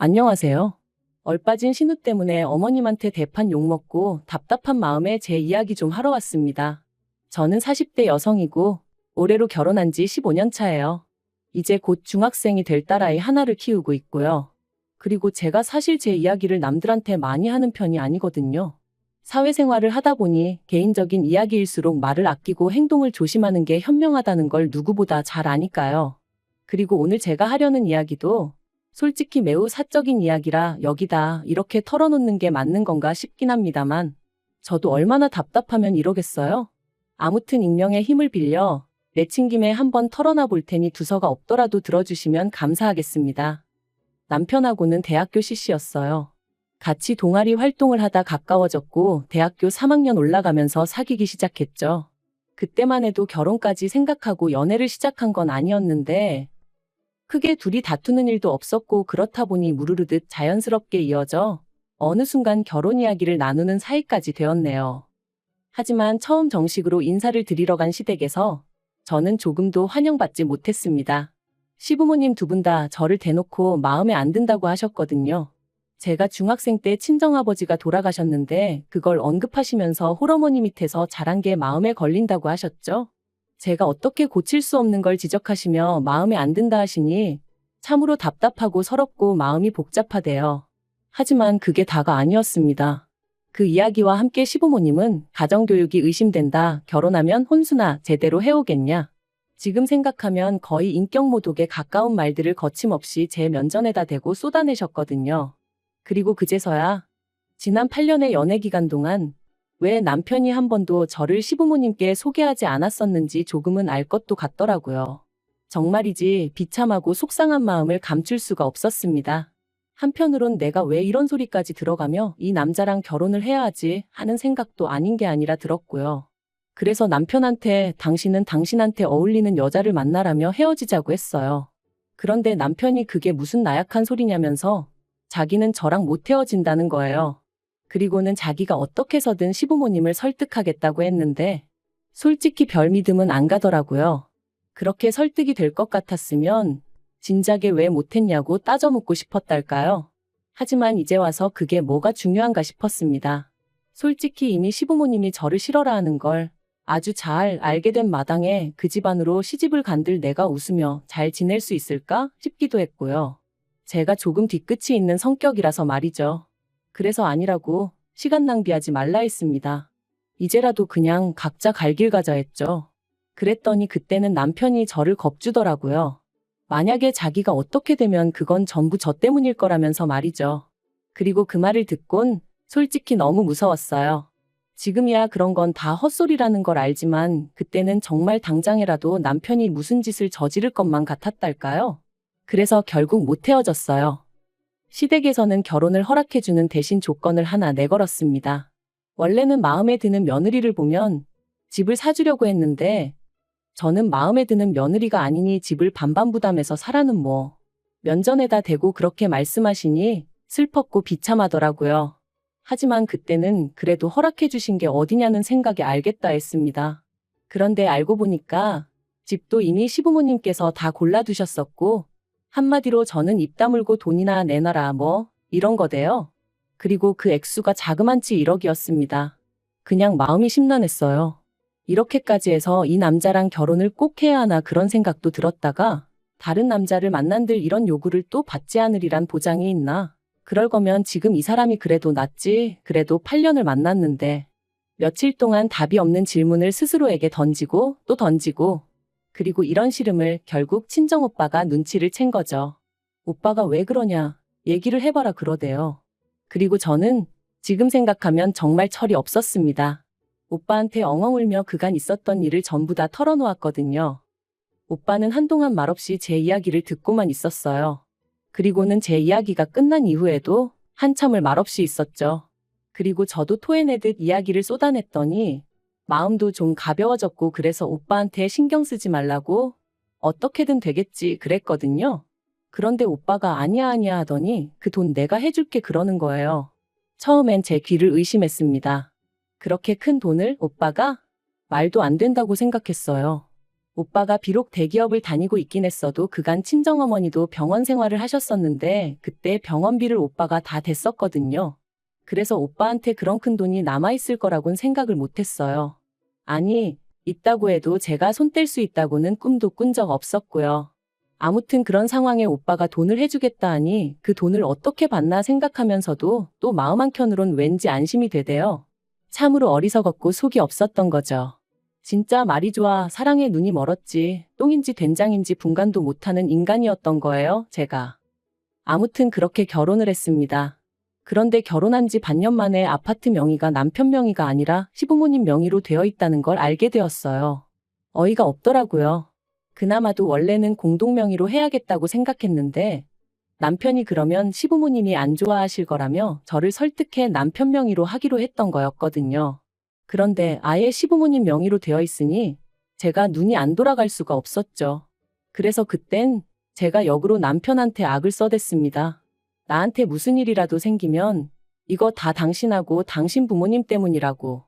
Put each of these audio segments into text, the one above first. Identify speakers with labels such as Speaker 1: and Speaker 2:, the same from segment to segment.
Speaker 1: 안녕하세요. 얼빠진 신우 때문에 어머님한테 대판 욕먹고 답답한 마음에 제 이야기 좀 하러 왔습니다. 저는 40대 여성이고 올해로 결혼한 지 15년 차예요. 이제 곧 중학생이 될 딸아이 하나를 키우고 있고요. 그리고 제가 사실 제 이야기를 남들한테 많이 하는 편이 아니거든요. 사회생활을 하다 보니 개인적인 이야기일수록 말을 아끼고 행동을 조심하는 게 현명하다는 걸 누구보다 잘 아니까요. 그리고 오늘 제가 하려는 이야기도 솔직히 매우 사적인 이야기라 여기다 이렇게 털어놓는 게 맞는 건가 싶긴 합니다만 저도 얼마나 답답하면 이러겠어요? 아무튼 익명의 힘을 빌려 내친 김에 한번 털어놔 볼 테니 두서가 없더라도 들어주시면 감사하겠습니다. 남편하고는 대학교 CC였어요. 같이 동아리 활동을 하다 가까워졌고 대학교 3학년 올라가면서 사귀기 시작했죠. 그때만 해도 결혼까지 생각하고 연애를 시작한 건 아니었는데 크게 둘이 다투는 일도 없었고 그렇다 보니 무르르듯 자연스럽게 이어져 어느 순간 결혼 이야기를 나누는 사이까지 되었네요. 하지만 처음 정식으로 인사를 드리러 간 시댁에서 저는 조금도 환영받지 못했습니다. 시부모님 두 분 다 저를 대놓고 마음에 안 든다고 하셨거든요. 제가 중학생 때 친정아버지가 돌아가셨는데 그걸 언급하시면서 홀어머니 밑에서 자란 게 마음에 걸린다고 하셨죠. 제가 어떻게 고칠 수 없는 걸 지적하시며 마음에 안 든다 하시니 참으로 답답하고 서럽고 마음이 복잡하대요. 하지만 그게 다가 아니었습니다. 그 이야기와 함께 시부모님은 가정교육이 의심된다. 결혼하면 혼수나 제대로 해오겠냐. 지금 생각하면 거의 인격모독에 가까운 말들을 거침없이 제 면전에다 대고 쏟아내셨거든요. 그리고 그제서야 지난 8년의 연애 기간 동안 왜 남편이 한 번도 저를 시부모님께 소개하지 않았었는지 조금은 알 것도 같더라고요. 정말이지 비참하고 속상한 마음을 감출 수가 없었습니다. 한편으론 내가 왜 이런 소리까지 들어가며 이 남자랑 결혼을 해야 하지 하는 생각도 아닌 게 아니라 들었고요. 그래서 남편한테 당신은 당신한테 어울리는 여자를 만나라며 헤어지자고 했어요. 그런데 남편이 그게 무슨 나약한 소리냐면서 자기는 저랑 못 헤어진다는 거예요. 그리고는 자기가 어떻게 해서든 시부모님을 설득하겠다고 했는데 솔직히 별 믿음은 안 가더라고요. 그렇게 설득이 될 것 같았으면 진작에 왜 못했냐고 따져 묻고 싶었달까요? 하지만 이제 와서 그게 뭐가 중요한가 싶었습니다. 솔직히 이미 시부모님이 저를 싫어라 하는 걸 아주 잘 알게 된 마당에 그 집안으로 시집을 간들 내가 웃으며 잘 지낼 수 있을까 싶기도 했고요. 제가 조금 뒤끝이 있는 성격이라서 말이죠. 그래서 아니라고 시간 낭비하지 말라 했습니다. 이제라도 그냥 각자 갈 길 가자 했죠. 그랬더니 그때는 남편이 저를 겁주더라고요. 만약에 자기가 어떻게 되면 그건 전부 저 때문일 거라면서 말이죠. 그리고 그 말을 듣곤 솔직히 너무 무서웠어요. 지금이야 그런 건 다 헛소리라는 걸 알지만 그때는 정말 당장이라도 남편이 무슨 짓을 저지를 것만 같았달까요? 그래서 결국 못 헤어졌어요. 시댁에서는 결혼을 허락해주는 대신 조건을 하나 내걸었습니다. 원래는 마음에 드는 며느리를 보면 집을 사주려고 했는데 저는 마음에 드는 며느리가 아니니 집을 반반 부담해서 사라는 뭐 면전에다 대고 그렇게 말씀하시니 슬펐고 비참하더라고요. 하지만 그때는 그래도 허락해주신 게 어디냐는 생각에 알겠다 했습니다. 그런데 알고 보니까 집도 이미 시부모님께서 다 골라두셨었고 한마디로 저는 입 다물고 돈이나 내놔라 뭐 이런 거대요. 그리고 그 액수가 자그만치 1억이었습니다. 그냥 마음이 심란했어요. 이렇게까지 해서 이 남자랑 결혼을 꼭 해야 하나 그런 생각도 들었다가 다른 남자를 만난들 이런 요구를 또 받지 않으리란 보장이 있나? 그럴 거면 지금 이 사람이 그래도 낫지. 그래도 8년을 만났는데 며칠 동안 답이 없는 질문을 스스로에게 던지고 또 던지고 그리고 이런 시름을 결국 친정오빠가 눈치를 챈 거죠. 오빠가 왜 그러냐 얘기를 해봐라 그러대요. 그리고 저는 지금 생각하면 정말 철이 없었습니다. 오빠한테 엉엉 울며 그간 있었던 일을 전부 다 털어놓았거든요. 오빠는 한동안 말없이 제 이야기를 듣고만 있었어요. 그리고는 제 이야기가 끝난 이후에도 한참을 말없이 있었죠. 그리고 저도 토해내듯 이야기를 쏟아냈더니 마음도 좀 가벼워졌고 그래서 오빠한테 신경 쓰지 말라고 어떻게든 되겠지 그랬거든요. 그런데 오빠가 아니야 아니야 하더니 그 돈 내가 해줄게 그러는 거예요. 처음엔 제 귀를 의심했습니다. 그렇게 큰 돈을 오빠가 말도 안 된다고 생각했어요. 오빠가 비록 대기업을 다니고 있긴 했어도 그간 친정어머니도 병원 생활을 하셨었는데 그때 병원비를 오빠가 다 댔었거든요. 그래서 오빠한테 그런 큰 돈이 남아있을 거라고는 생각을 못했어요. 아니, 있다고 해도 제가 손 뗄 수 있다고는 꿈도 꾼 적 없었고요. 아무튼 그런 상황에 오빠가 돈을 해주겠다 하니 그 돈을 어떻게 받나 생각하면서도 또 마음 한켠으론 왠지 안심이 되대요. 참으로 어리석었고 속이 없었던 거죠. 진짜 말이 좋아 사랑에 눈이 멀었지 똥인지 된장인지 분간도 못하는 인간이었던 거예요, 제가. 아무튼 그렇게 결혼을 했습니다. 그런데 결혼한 지 반년 만에 아파트 명의가 남편 명의가 아니라 시부모님 명의로 되어 있다는 걸 알게 되었어요. 어이가 없더라고요. 그나마도 원래는 공동 명의로 해야겠다고 생각했는데 남편이 그러면 시부모님이 안 좋아하실 거라며 저를 설득해 남편 명의로 하기로 했던 거였거든요. 그런데 아예 시부모님 명의로 되어 있으니 제가 눈이 안 돌아갈 수가 없었죠. 그래서 그땐 제가 역으로 남편한테 악을 써댔습니다. 나한테 무슨 일이라도 생기면 이거 다 당신하고 당신 부모님 때문이라고.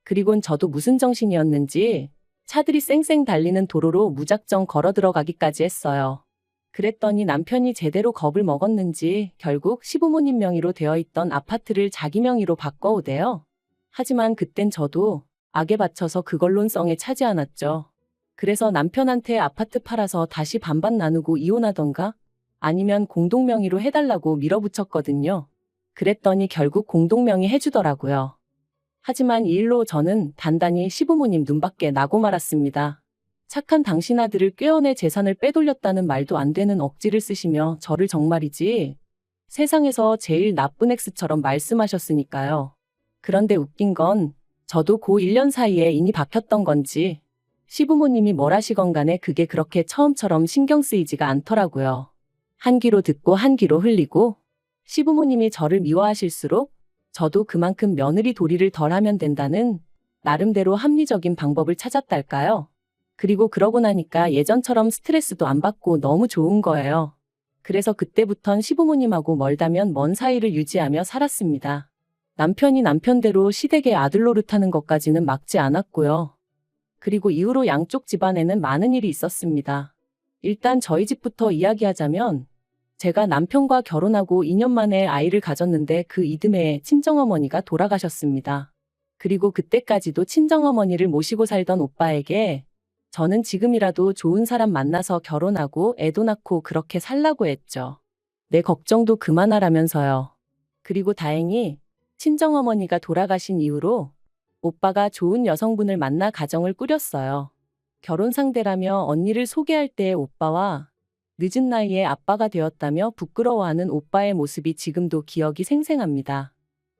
Speaker 1: 그리곤 저도 무슨 정신이었는지 차들이 쌩쌩 달리는 도로로 무작정 걸어 들어가기까지 했어요. 그랬더니 남편이 제대로 겁을 먹었는지 결국 시부모님 명의로 되어 있던 아파트를 자기 명의로 바꿔오대요. 하지만 그땐 저도 악에 받쳐서 그걸론성에 차지 않았죠. 그래서 남편한테 아파트 팔아서 다시 반반 나누고 이혼하던가 아니면 공동명의로 해달라고 밀어붙였거든요. 그랬더니 결국 공동명의 해주더라고요. 하지만 이 일로 저는 단단히 시부모님 눈밖에 나고 말았습니다. 착한 당신 아들을 꾀어내 재산을 빼돌렸다는 말도 안 되는 억지를 쓰시며 저를 정말이지 세상에서 제일 나쁜 X처럼 말씀하셨으니까요. 그런데 웃긴 건 저도 그 1년 사이에 인이 박혔던 건지 시부모님이 뭘 하시건 간에 그게 그렇게 처음처럼 신경 쓰이지가 않더라고요. 한 귀로 듣고 한 귀로 흘리고 시부모님이 저를 미워하실수록 저도 그만큼 며느리 도리를 덜 하면 된다는 나름대로 합리적인 방법을 찾았달까요? 그리고 그러고 나니까 예전처럼 스트레스도 안 받고 너무 좋은 거예요. 그래서 그때부턴 시부모님하고 멀다면 먼 사이를 유지하며 살았습니다. 남편이 남편대로 시댁의 아들 노릇하는 것까지는 막지 않았고요. 그리고 이후로 양쪽 집안에는 많은 일이 있었습니다. 일단 저희 집부터 이야기하자면 제가 남편과 결혼하고 2년 만에 아이를 가졌는데 그 이듬해에 친정어머니가 돌아가셨습니다. 그리고 그때까지도 친정어머니를 모시고 살던 오빠에게 저는 지금이라도 좋은 사람 만나서 결혼하고 애도 낳고 그렇게 살라고 했죠. 내 걱정도 그만하라면서요. 그리고 다행히 친정어머니가 돌아가신 이후로 오빠가 좋은 여성분을 만나 가정을 꾸렸어요. 결혼 상대라며 언니를 소개할 때의 오빠와 늦은 나이에 아빠가 되었다며 부끄러워하는 오빠의 모습이 지금도 기억이 생생합니다.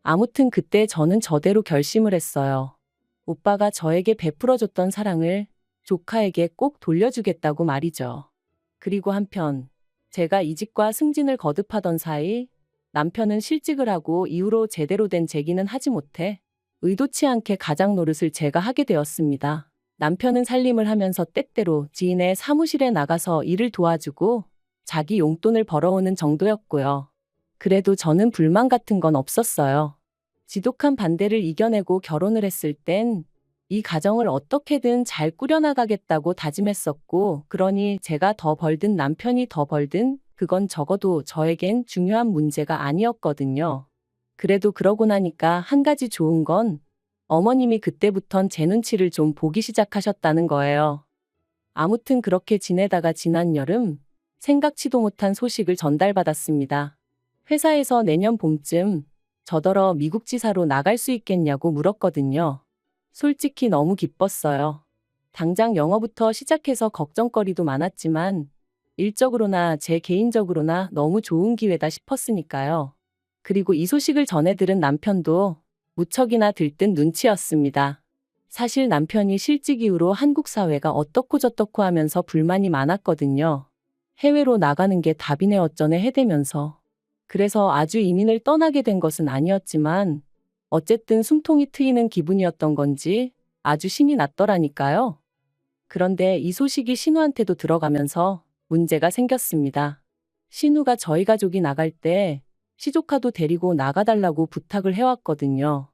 Speaker 1: 아무튼 그때 저는 저대로 결심을 했어요. 오빠가 저에게 베풀어줬던 사랑을 조카에게 꼭 돌려주겠다고 말이죠. 그리고 한편 제가 이직과 승진을 거듭하던 사이 남편은 실직을 하고 이후로 제대로 된 재기는 하지 못해 의도치 않게 가장 노릇을 제가 하게 되었습니다. 남편은 살림을 하면서 때때로 지인의 사무실에 나가서 일을 도와주고 자기 용돈을 벌어오는 정도였고요. 그래도 저는 불만 같은 건 없었어요. 지독한 반대를 이겨내고 결혼을 했을 땐 이 가정을 어떻게든 잘 꾸려나가겠다고 다짐했었고, 그러니 제가 더 벌든 남편이 더 벌든 그건 적어도 저에겐 중요한 문제가 아니었거든요. 그래도 그러고 나니까 한 가지 좋은 건 어머님이 그때부턴 제 눈치를 좀 보기 시작하셨다는 거예요. 아무튼 그렇게 지내다가 지난 여름 생각지도 못한 소식을 전달받았습니다. 회사에서 내년 봄쯤 저더러 미국 지사로 나갈 수 있겠냐고 물었거든요. 솔직히 너무 기뻤어요. 당장 영어부터 시작해서 걱정거리도 많았지만 일적으로나 제 개인적으로나 너무 좋은 기회다 싶었으니까요. 그리고 이 소식을 전해 들은 남편도 무척이나 들뜬 눈치였습니다. 사실 남편이 실직 이후로 한국 사회가 어떻고 저떻고 하면서 불만이 많았거든요. 해외로 나가는 게 답이네 어쩌네 해대면서. 그래서 아주 이민을 떠나게 된 것은 아니었지만 어쨌든 숨통이 트이는 기분이었던 건지 아주 신이 났더라니까요. 그런데 이 소식이 신우한테도 들어가면서 문제가 생겼습니다. 신우가 저희 가족이 나갈 때 시조카도 데리고 나가달라고 부탁을 해왔거든요.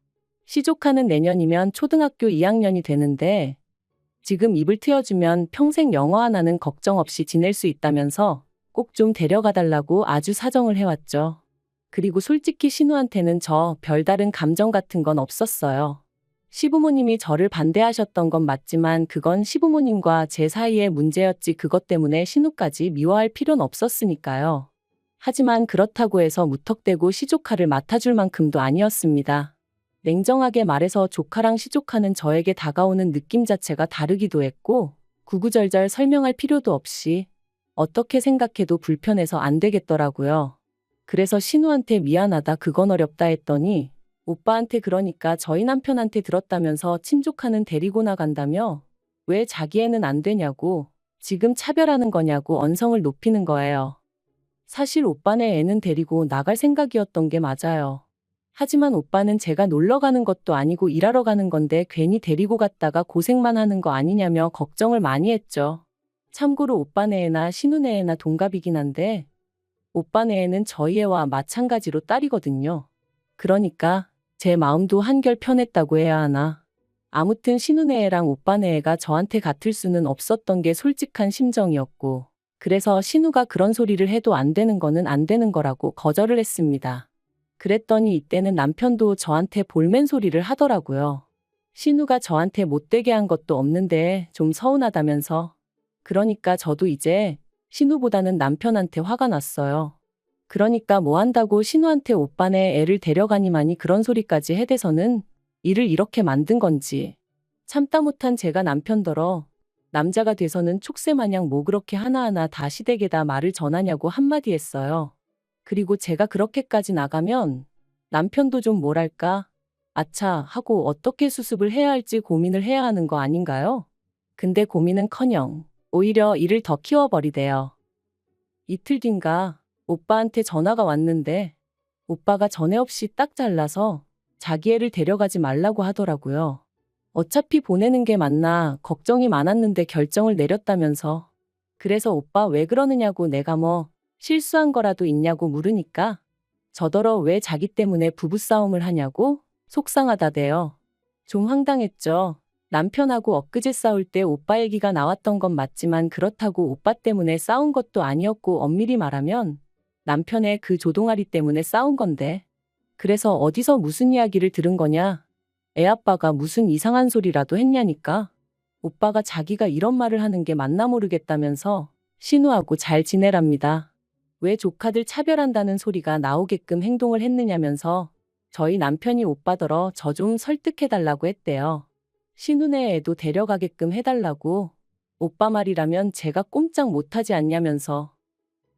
Speaker 1: 시조카는 내년이면 초등학교 2학년이 되는데 지금 입을 트여주면 평생 영어 하나는 걱정 없이 지낼 수 있다면서 꼭 좀 데려가 달라고 아주 사정을 해왔죠. 그리고 솔직히 신우한테는 저 별다른 감정 같은 건 없었어요. 시부모님이 저를 반대하셨던 건 맞지만 그건 시부모님과 제 사이의 문제였지 그것 때문에 신우까지 미워할 필요는 없었으니까요. 하지만 그렇다고 해서 무턱대고 시조카를 맡아줄 만큼도 아니었습니다. 냉정하게 말해서 조카랑 시조카는 저에게 다가오는 느낌 자체가 다르기도 했고 구구절절 설명할 필요도 없이 어떻게 생각해도 불편해서 안 되겠더라고요. 그래서 신우한테 미안하다 그건 어렵다 했더니 오빠한테 그러니까 저희 남편한테 들었다면서 친조카는 데리고 나간다며 왜 자기 애는 안 되냐고 지금 차별하는 거냐고 언성을 높이는 거예요. 사실 오빠네 애는 데리고 나갈 생각이었던 게 맞아요. 하지만 오빠는 제가 놀러 가는 것도 아니고 일하러 가는 건데 괜히 데리고 갔다가 고생만 하는 거 아니냐며 걱정을 많이 했죠. 참고로 오빠네 애나 신우네 애나 동갑이긴 한데 오빠네 애는 저희 애와 마찬가지로 딸이거든요. 그러니까 제 마음도 한결 편했다고 해야 하나. 아무튼 신우네 애랑 오빠네 애가 저한테 같을 수는 없었던 게 솔직한 심정이었고 그래서 신우가 그런 소리를 해도 안 되는 거는 안 되는 거라고 거절을 했습니다. 그랬더니 이때는 남편도 저한테 볼멘 소리를 하더라고요. 신우가 저한테 못되게 한 것도 없는데 좀 서운하다면서. 그러니까 저도 이제 신우보다는 남편한테 화가 났어요. 그러니까 뭐 한다고 신우한테 오빠네 애를 데려가니만이 그런 소리까지 해대서는 일을 이렇게 만든 건지. 참다 못한 제가 남편더러 남자가 돼서는 촉새마냥 뭐 그렇게 하나하나 다 시댁에다 말을 전하냐고 한마디 했어요. 그리고 제가 그렇게까지 나가면 남편도 좀 뭐랄까 아차 하고 어떻게 수습을 해야 할지 고민을 해야 하는 거 아닌가요? 근데 고민은커녕 오히려 일을 더 키워버리대요. 이틀 뒤인가 오빠한테 전화가 왔는데 오빠가 전에 없이 딱 잘라서 자기 애를 데려가지 말라고 하더라고요. 어차피 보내는 게 맞나 걱정이 많았는데 결정을 내렸다면서. 그래서 오빠 왜 그러느냐고 내가 뭐 실수한 거라도 있냐고 물으니까 저더러 왜 자기 때문에 부부싸움을 하냐고 속상하다대요. 좀 황당했죠. 남편하고 엊그제 싸울 때 오빠 얘기가 나왔던 건 맞지만 그렇다고 오빠 때문에 싸운 것도 아니었고 엄밀히 말하면 남편의 그 조동아리 때문에 싸운 건데. 그래서 어디서 무슨 이야기를 들은 거냐? 애아빠가 무슨 이상한 소리라도 했냐니까. 오빠가 자기가 이런 말을 하는 게 맞나 모르겠다면서 신우하고 잘 지내랍니다. 왜 조카들 차별한다는 소리가 나오게끔 행동을 했느냐면서 저희 남편이 오빠더러 저 좀 설득해달라고 했대요. 신우네 애도 데려가게끔 해달라고. 오빠 말이라면 제가 꼼짝 못하지 않냐면서.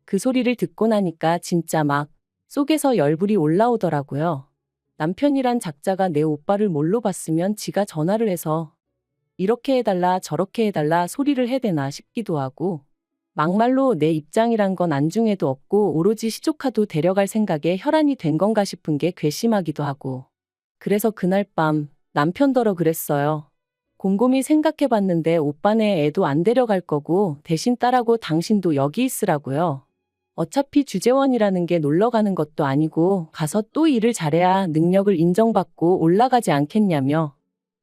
Speaker 1: 그 소리를 듣고 나니까 진짜 막 속에서 열불이 올라오더라고요. 남편이란 작자가 내 오빠를 뭘로 봤으면 지가 전화를 해서 이렇게 해달라 저렇게 해달라 소리를 해대나 싶기도 하고 막말로 내 입장이란 건 안중에도 없고 오로지 시조카도 데려갈 생각에 혈안이 된 건가 싶은 게 괘씸하기도 하고. 그래서 그날 밤 남편더러 그랬어요. 곰곰이 생각해봤는데 오빠네 애도 안 데려갈 거고 대신 딸하고 당신도 여기 있으라고요. 어차피 주재원이라는 게 놀러 가는 것도 아니고 가서 또 일을 잘해야 능력을 인정받고 올라가지 않겠냐며.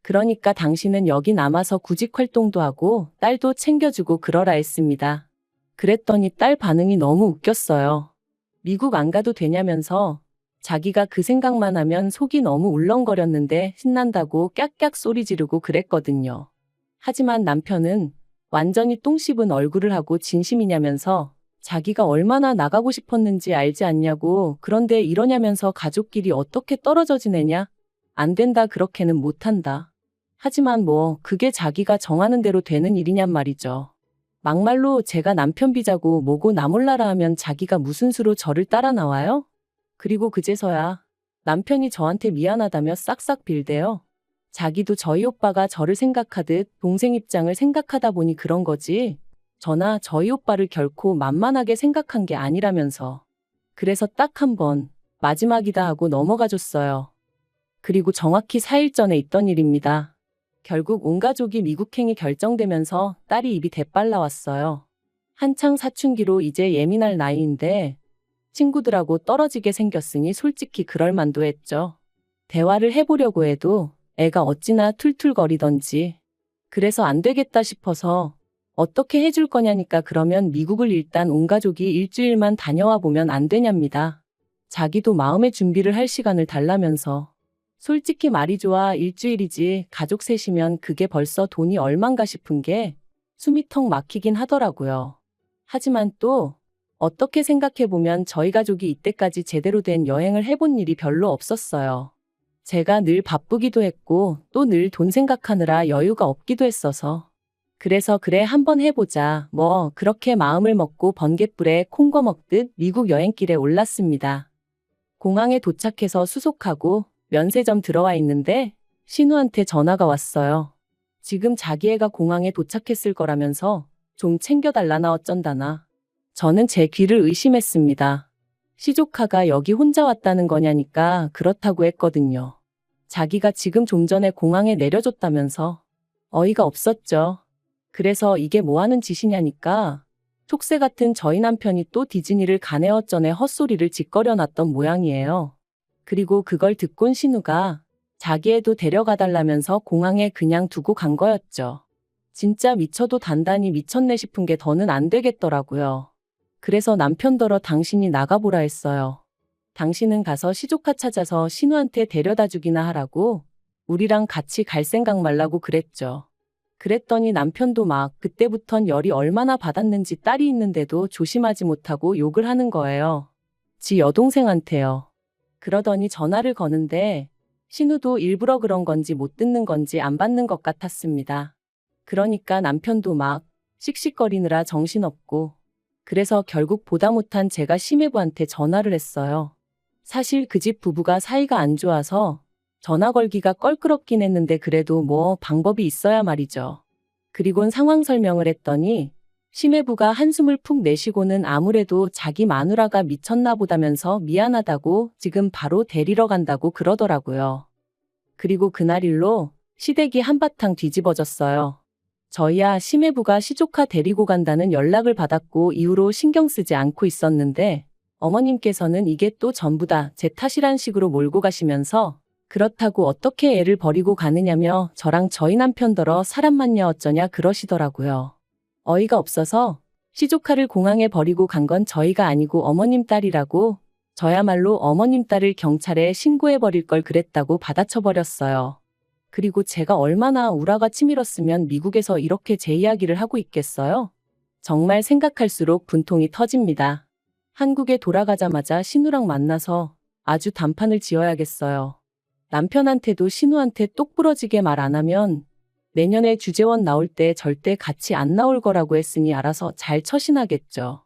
Speaker 1: 그러니까 당신은 여기 남아서 구직 활동도 하고 딸도 챙겨주고 그러라 했습니다. 그랬더니 딸 반응이 너무 웃겼어요. 미국 안 가도 되냐면서 자기가 그 생각만 하면 속이 너무 울렁거렸는데 신난다고 깍깍 소리 지르고 그랬거든요. 하지만 남편은 완전히 똥 씹은 얼굴을 하고 진심이냐면서 자기가 얼마나 나가고 싶었는지 알지 않냐고. 그런데 이러냐면서 가족끼리 어떻게 떨어져 지내냐? 안 된다 그렇게는 못한다. 하지만 뭐 그게 자기가 정하는 대로 되는 일이냔 말이죠. 막말로 제가 남편 비자고 뭐고 나 몰라라 하면 자기가 무슨 수로 저를 따라 나와요? 그리고 그제서야 남편이 저한테 미안하다며 싹싹 빌대요. 자기도 저희 오빠가 저를 생각하듯 동생 입장을 생각하다 보니 그런 거지. 저나 저희 오빠를 결코 만만하게 생각한 게 아니라면서. 그래서 딱 한 번 마지막이다 하고 넘어가줬어요. 그리고 정확히 4일 전에 있던 일입니다. 결국 온 가족이 미국행이 결정되면서 딸이 입이 대빨 나왔어요. 한창 사춘기로 이제 예민할 나이인데 친구들하고 떨어지게 생겼으니 솔직히 그럴 만도 했죠. 대화를 해보려고 해도 애가 어찌나 툴툴거리던지. 그래서 안 되겠다 싶어서 어떻게 해줄 거냐니까 그러면 미국을 일단 온 가족이 일주일만 다녀와 보면 안 되냐입니다. 자기도 마음의 준비를 할 시간을 달라면서. 솔직히 말이 좋아 일주일이지 가족 셋이면 그게 벌써 돈이 얼만가 싶은 게 숨이 턱 막히긴 하더라고요. 하지만 또 어떻게 생각해보면 저희 가족이 이때까지 제대로 된 여행을 해본 일이 별로 없었어요. 제가 늘 바쁘기도 했고 또 늘 돈 생각하느라 여유가 없기도 했어서. 그래서 그래 한번 해보자 뭐 그렇게 마음을 먹고 번갯불에 콩거 먹듯 미국 여행길에 올랐습니다. 공항에 도착해서 수속하고 면세점 들어와 있는데 신우한테 전화가 왔어요. 지금 자기 애가 공항에 도착했을 거라면서 좀 챙겨달라나 어쩐다나. 저는 제 귀를 의심했습니다. 시조카가 여기 혼자 왔다는 거냐니까 그렇다고 했거든요. 자기가 지금 좀 전에 공항에 내려줬다면서. 어이가 없었죠. 그래서 이게 뭐 하는 짓이냐니까 촉새 같은 저희 남편이 또 디즈니를 가네 어쩌네 헛소리를 짓거려 놨던 모양이에요. 그리고 그걸 듣곤 신우가 자기 애도 데려가달라면서 공항에 그냥 두고 간 거였죠. 진짜 미쳐도 단단히 미쳤네 싶은 게 더는 안 되겠더라고요. 그래서 남편더러 당신이 나가보라 했어요. 당신은 가서 시조카 찾아서 신우한테 데려다 주기나 하라고 우리랑 같이 갈 생각 말라고 그랬죠. 그랬더니 남편도 막 그때부턴 열이 얼마나 받았는지 딸이 있는데도 조심하지 못하고 욕을 하는 거예요. 지 여동생한테요. 그러더니 전화를 거는데 신우도 일부러 그런 건지 못 듣는 건지 안 받는 것 같았습니다. 그러니까 남편도 막 씩씩거리느라 정신없고 그래서 결국 보다 못한 제가 심해부한테 전화를 했어요. 사실 그 집 부부가 사이가 안 좋아서 전화 걸기가 껄끄럽긴 했는데 그래도 뭐 방법이 있어야 말이죠. 그리곤 상황 설명을 했더니 심해부가 한숨을 푹 내쉬고는 아무래도 자기 마누라가 미쳤나 보다면서 미안하다고 지금 바로 데리러 간다고 그러더라고요. 그리고 그날 일로 시댁이 한바탕 뒤집어졌어요. 저희야 심해부가 시조카 데리고 간다는 연락을 받았고 이후로 신경 쓰지 않고 있었는데 어머님께서는 이게 또 전부 다 제 탓이란 식으로 몰고 가시면서 그렇다고 어떻게 애를 버리고 가느냐며 저랑 저희 남편더러 사람 맞냐 어쩌냐 그러시더라고요. 어이가 없어서 시조카를 공항에 버리고 간 건 저희가 아니고 어머님 딸이라고 저야말로 어머님 딸을 경찰에 신고해버릴 걸 그랬다고 받아쳐버렸어요. 그리고 제가 얼마나 우라가 치밀었으면 미국에서 이렇게 제 이야기를 하고 있겠어요? 정말 생각할수록 분통이 터집니다. 한국에 돌아가자마자 신우랑 만나서 아주 단판을 지어야겠어요. 남편한테도 신우한테 똑부러지게 말 안 하면 내년에 주재원 나올 때 절대 같이 안 나올 거라고 했으니 알아서 잘 처신하겠죠.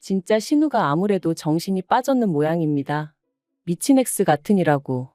Speaker 1: 진짜 신우가 아무래도 정신이 빠졌는 모양입니다. 미친 엑스 같으니라고.